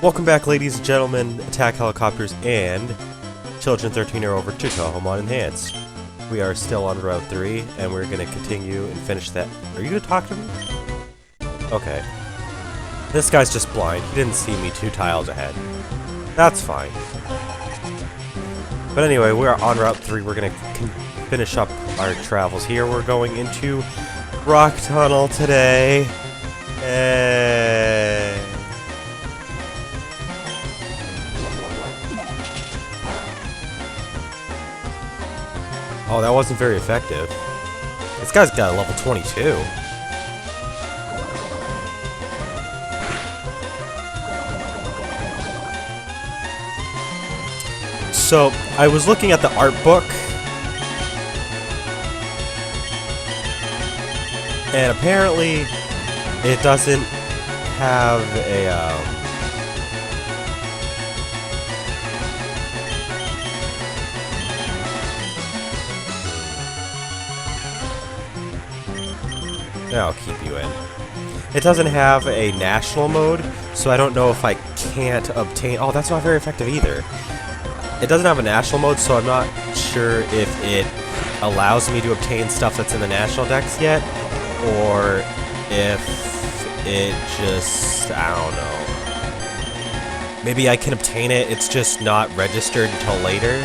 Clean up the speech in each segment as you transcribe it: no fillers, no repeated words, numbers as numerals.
Welcome back, ladies and gentlemen, attack helicopters, and children 13 or over to Touhoumon Enhanced. We are still on Route 3, and we're going to continue and finish that. Are you going to talk to me? Okay. This guy's just blind. He didn't see me 2 tiles ahead. That's fine. But anyway, we're on Route 3. We're going to finish up our travels here. We're going into Rock Tunnel today. Hey. Oh, that wasn't very effective. This guy's got a level 22. So, I was looking at the art book, and apparently it doesn't have a, I'll keep you in. It doesn't have a national mode, so I don't know if I can't obtain... Oh, that's not very effective either. It doesn't have a national mode, so I'm not sure if it allows me to obtain stuff that's in the national decks yet, or if it just... I don't know. Maybe I can obtain it, it's just not registered until later.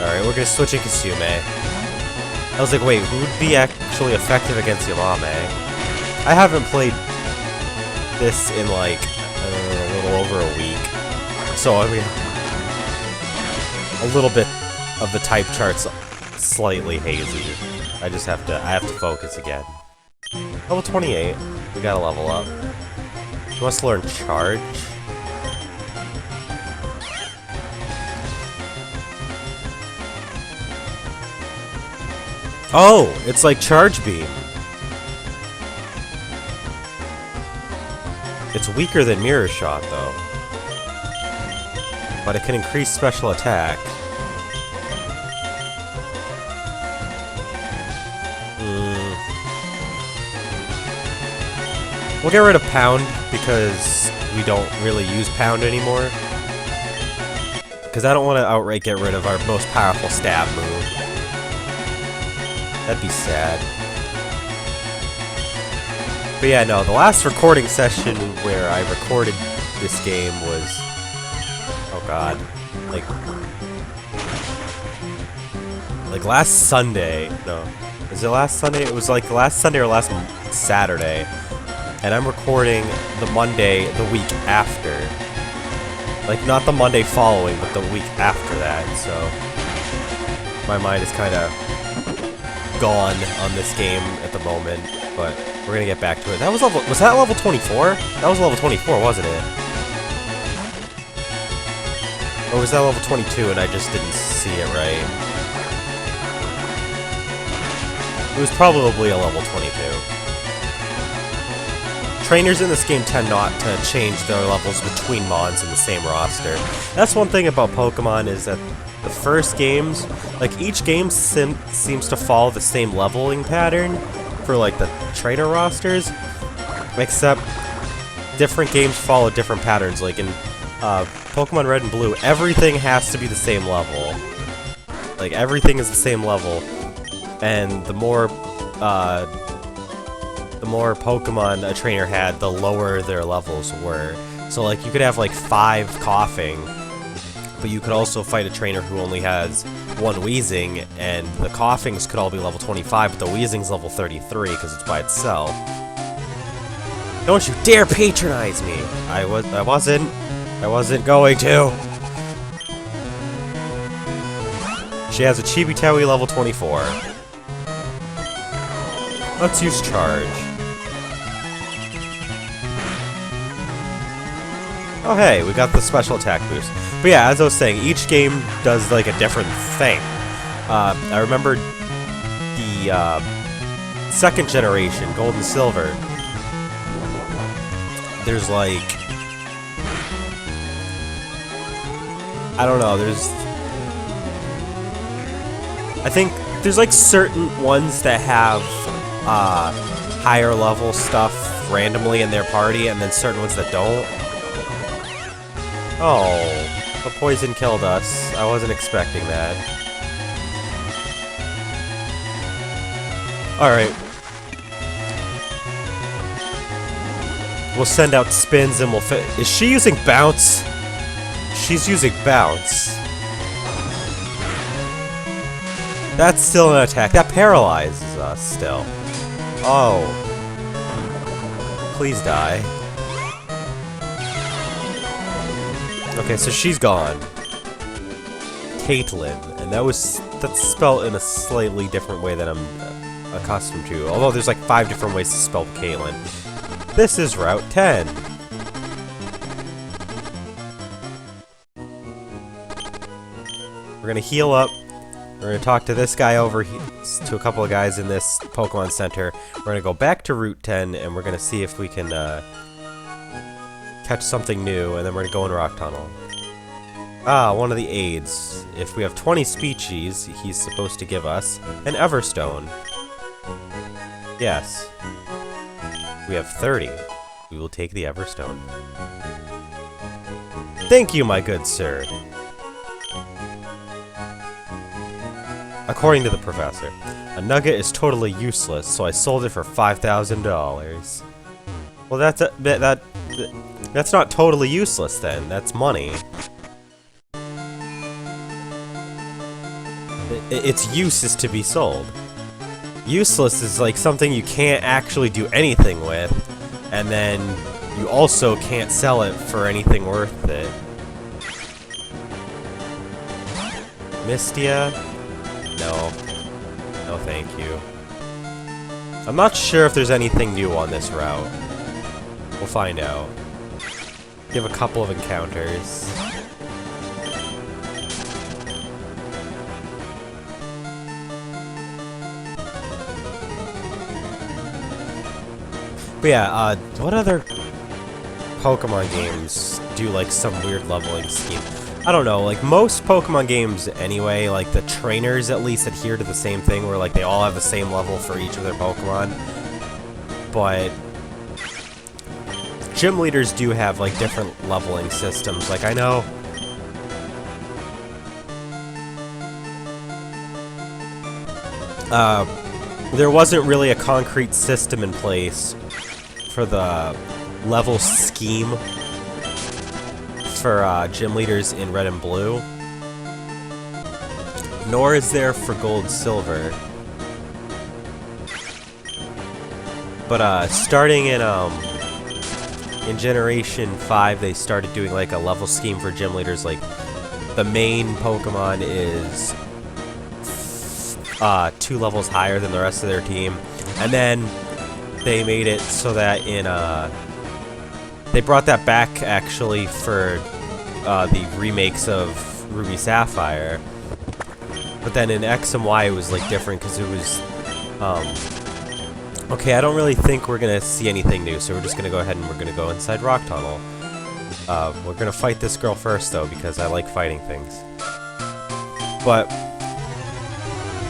Alright, we're gonna switch in Kasume. I was like, wait, who would be actually effective against Yamame? I haven't played this in like a little over a week. So, I mean, a little bit of the type chart's slightly hazy. I have to focus again. Level 28. We gotta level up. He wants to learn charge. Oh, it's like Charge Beam. It's weaker than Mirror Shot, though. But it can increase special attack. We'll get rid of Pound, because we don't really use Pound anymore. Because I don't want to outright get rid of our most powerful stab move. That'd be sad. But yeah, no, the last recording session where I recorded this game was... Oh god. Like last Sunday. No. Is it last Sunday? It was like last Sunday or last Saturday. And I'm recording the Monday the week after. Like, not the Monday following, but the week after that, so... My mind is kinda... gone on this game at the moment, but we're gonna get back to it. That was level... Was that level 24? That was level 24, wasn't it? Or was that level 22 and I just didn't see it right? It was probably a level 22. Trainers in this game tend not to change their levels between mons in the same roster. That's one thing about Pokemon, is that the first games, like, each game seems to follow the same leveling pattern for, like, the trainer rosters, except different games follow different patterns. Like, in Pokemon Red and Blue, everything has to be the same level. Like, everything is the same level, and the more Pokemon a trainer had, the lower their levels were. So, like, you could have, like, 5 Coughing, but you could also fight a trainer who only has 1 Wheezing, and the Coughings could all be level 25, but the Wheezing's level 33 because it's by itself. Don't you dare patronize me! I wasn't going to. She has a Chibi-Taui level 24. Let's use Charge. Oh hey, we got the special attack boost. But yeah, as I was saying, each game does like a different thing. I remember the second generation, Gold and Silver. There's like... I don't know, I think there's like certain ones that have higher level stuff randomly in their party, and then certain ones that don't. Oh, the poison killed us. I wasn't expecting that. Alright. We'll send out spins and we'll is she using bounce? She's using bounce. That's still an attack. That paralyzes us still. Oh. Please die. Okay, so she's gone. Caitlin. And that's spelled in a slightly different way than I'm accustomed to. Although there's like 5 different ways to spell Caitlin. This is Route 10. We're gonna heal up. We're gonna talk to this guy over here, to a couple of guys in this Pokemon Center. We're gonna go back to Route 10, and we're gonna see if we can catch something new, and then we're gonna go in Rock Tunnel. Ah, one of the aids. If we have 20 species, he's supposed to give us an Everstone. Yes. We have 30. We will take the Everstone. Thank you, my good sir. According to the professor, a nugget is totally useless, so I sold it for $5,000. Well, that's not totally useless then. That's money. Its use is to be sold. Useless is like something you can't actually do anything with, and then you also can't sell it for anything worth it. Mistia? No. No, thank you. I'm not sure if there's anything new on this route. We'll find out. Give a couple of encounters. But yeah, what other Pokemon games do like some weird leveling scheme? I don't know, like most Pokemon games anyway, like the trainers at least adhere to the same thing where like they all have the same level for each of their Pokemon. But gym leaders do have like different leveling systems. Like I know there wasn't really a concrete system in place for the level scheme for gym leaders in Red and Blue, nor is there for Gold and Silver. But starting in Generation 5, they started doing like a level scheme for gym leaders. Like the main Pokemon is 2 levels higher than the rest of their team, and then they made it so that in they brought that back actually for the remakes of Ruby Sapphire. But then in X and Y it was like different because it was okay, I don't really think we're gonna see anything new, so we're just gonna go ahead and we're gonna go inside Rock Tunnel. We're gonna fight this girl first though, because I like fighting things. But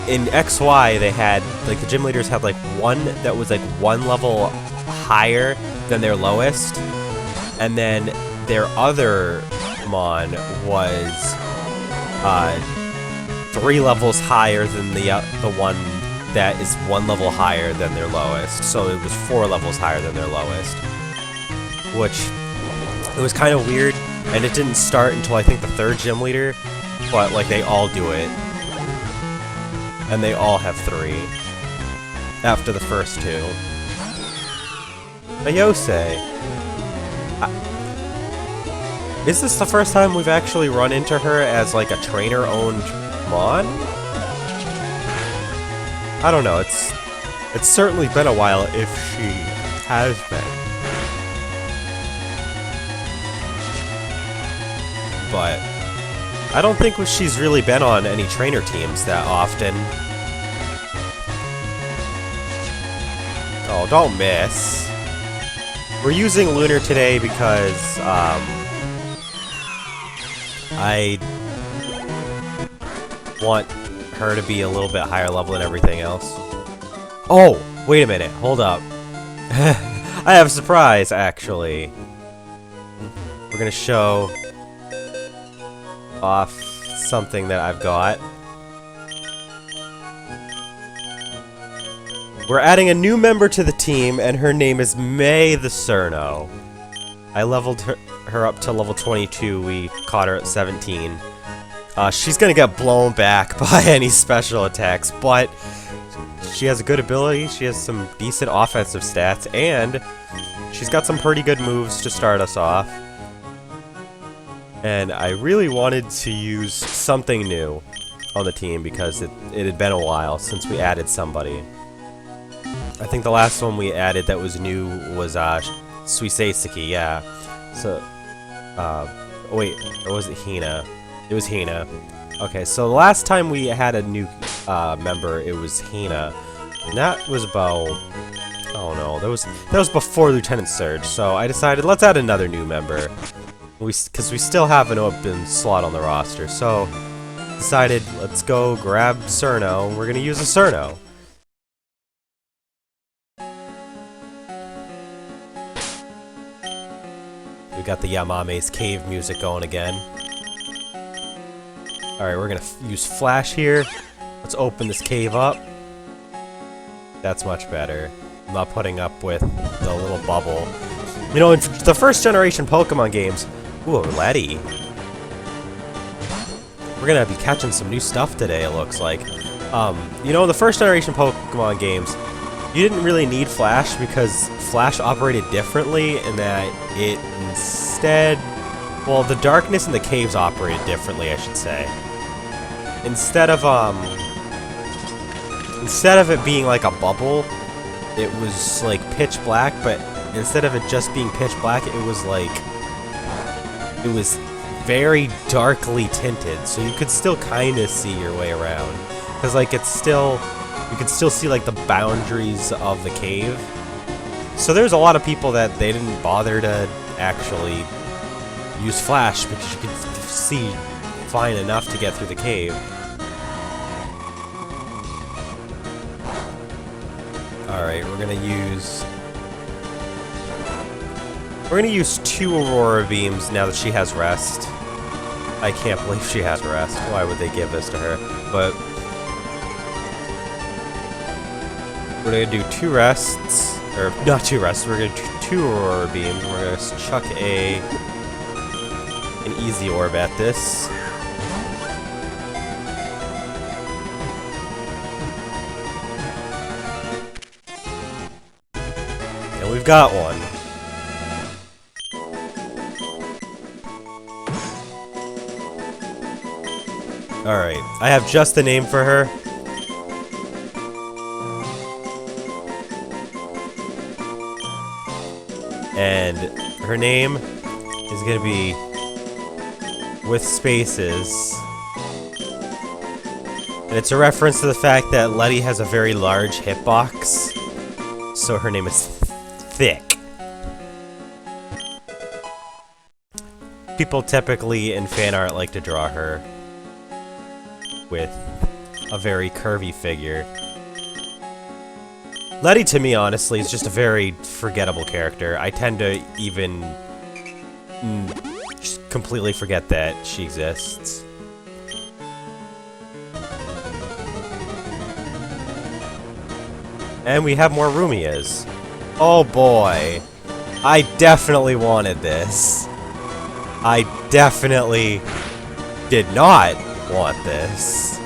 in XY, they had, like, the gym leaders had, like, one that was, like, 1 level higher than their lowest, and then their other Mon was, 3 levels higher than the one that is 1 level higher than their lowest, so it was 4 levels higher than their lowest. Which, it was kind of weird, and it didn't start until, I think, the 3rd gym leader, but, like, they all do it. And they all have 3 after the first 2. Ayose. Is this the first time we've actually run into her as like a trainer-owned Mon? I don't know. It's certainly been a while if she has been. But I don't think she's really been on any trainer teams that often. Oh, don't miss. We're using Lunar today because, I want her to be a little bit higher level than everything else. Oh, wait a minute. Hold up. I have a surprise, actually. We're gonna show off something that I've got. We're adding a new member to the team, and her name is May the Cerno. I leveled her up to level 22. We caught her at 17. She's gonna get blown back by any special attacks, but she has a good ability. She has some decent offensive stats, and she's got some pretty good moves to start us off. And I really wanted to use something new on the team because it had been a while since we added somebody. I think the last one we added that was new was Suiseiseki, yeah. So, wait, or was it Hina? It was Hina. Okay, so the last time we had a new member, it was Hina. And that was about, oh no, that was before Lieutenant Surge. So I decided let's add another new member. Because we still have an open slot on the roster. So decided let's go grab Cerno. We're gonna use a Cerno. We got the Yamame's cave music going again. Alright, we're gonna use Flash here. Let's open this cave up. That's much better. I'm not putting up with the little bubble. You know, in the first generation Pokemon games... Ooh, Letty. We're gonna be catching some new stuff today, it looks like. You know, in the first generation Pokemon games, you didn't really need Flash because Flash operated differently in that it instead... Well, the darkness in the caves operated differently, I should say. Instead of it being like a bubble, it was like pitch black, but instead of it just being pitch black, it was like... It was very darkly tinted, so you could still kind of see your way around. Because, like, it's still... You could still see, like, the boundaries of the cave. So there's a lot of people that they didn't bother to actually use Flash because you could see fine enough to get through the cave. Alright, we're gonna use 2 Aurora Beams now that she has Rest. I can't believe she has Rest. Why would they give this to her? But we're gonna do 2 Rests, or not 2 Rests. We're gonna do 2 Aurora Beams. And we're gonna chuck an Easy Orb at this. And we've got one. Alright, I have just the name for her. And her name is gonna be with spaces. And it's a reference to the fact that Letty has a very large hitbox. So her name is Thick. People typically in fan art like to draw her with a very curvy figure. Letty, to me, honestly, is just a very forgettable character. I tend to even just completely forget that she exists. And we have more Rumias. Oh boy. I definitely wanted this. I definitely did not want this.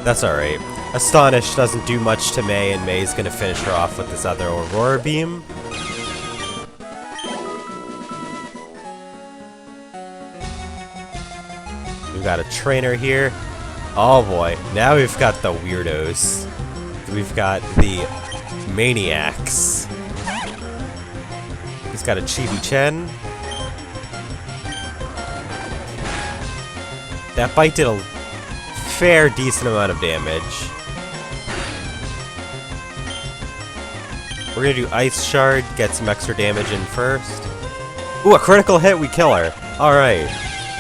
That's alright. Astonish doesn't do much to May, and May's gonna finish her off with this other Aurora Beam. We've got a trainer here. Oh boy, now we've got the weirdos. We've got the maniacs. He's got a Chibi Chen. That bite did a fair decent amount of damage. We're gonna do Ice Shard, get some extra damage in first. Ooh, a critical hit, we kill her. Alright.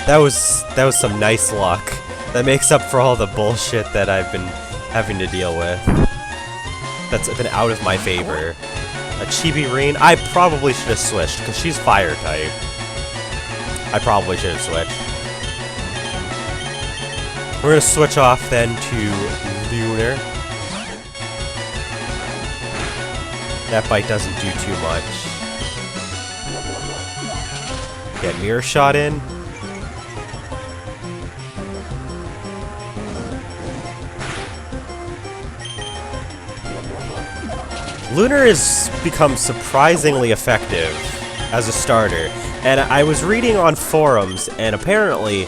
That was some nice luck. That makes up for all the bullshit that I've been having to deal with. That's been out of my favor. A Chibi Rain, I probably should have switched, because she's fire type. I probably should have switched. We're going to switch off then to Lunar. That bite doesn't do too much. Get Mirror Shot in. Lunar has become surprisingly effective as a starter, and I was reading on forums, and apparently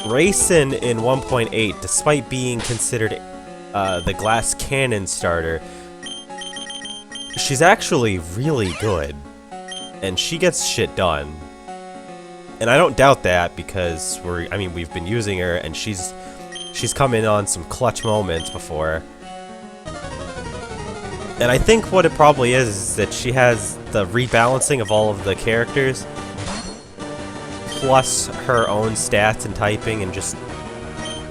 Raisin in 1.8, despite being considered the glass cannon starter, she's actually really good, and she gets shit done. And I don't doubt that because we've been using her, and she's come in on some clutch moments before. And I think what it probably is that she has the rebalancing of all of the characters, plus her own stats and typing, and just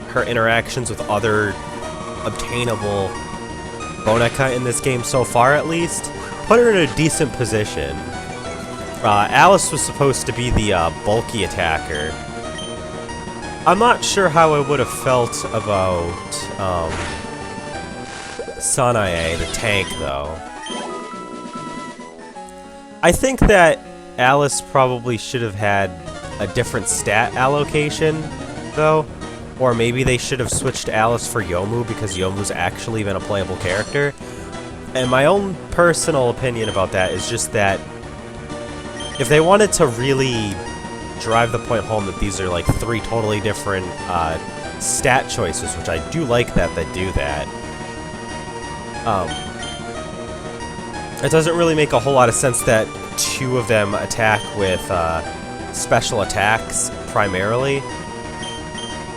her interactions with other obtainable Boneka in this game so far, at least, put her in a decent position. Alice was supposed to be the bulky attacker. I'm not sure how I would have felt about Sanae, the tank, though. I think that Alice probably should have had a different stat allocation, though. Or maybe they should have switched Alice for Yomu, because Yomu's actually been a playable character. And my own personal opinion about that is just that if they wanted to really drive the point home that these are like 3 totally different stat choices, which I do like that they do that, it doesn't really make a whole lot of sense that 2 of them attack with special attacks primarily.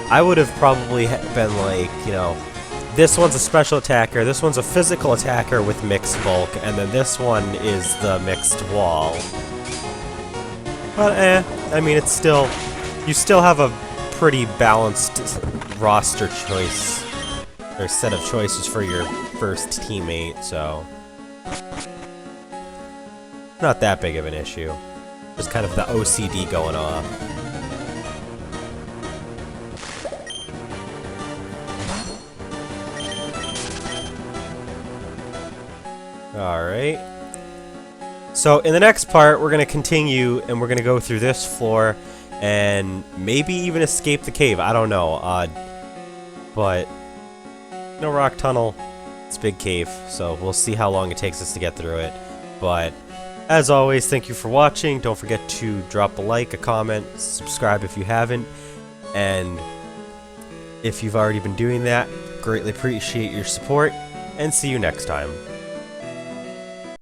I would have probably been like, you know, this one's a special attacker, this one's a physical attacker with mixed bulk, and then this one is the mixed wall. But I mean, it's still, you still have a pretty balanced roster choice, or set of choices for your first teammate, so not that big of an issue. Just kind of the OCD going off. Alright. So in the next part, we're going to continue, and we're going to go through this floor, and maybe even escape the cave. I don't know. But no rock tunnel. It's a big cave, so we'll see how long it takes us to get through it. But as always, thank you for watching. Don't forget to drop a like, a comment, subscribe if you haven't. And if you've already been doing that, greatly appreciate your support, and see you next time.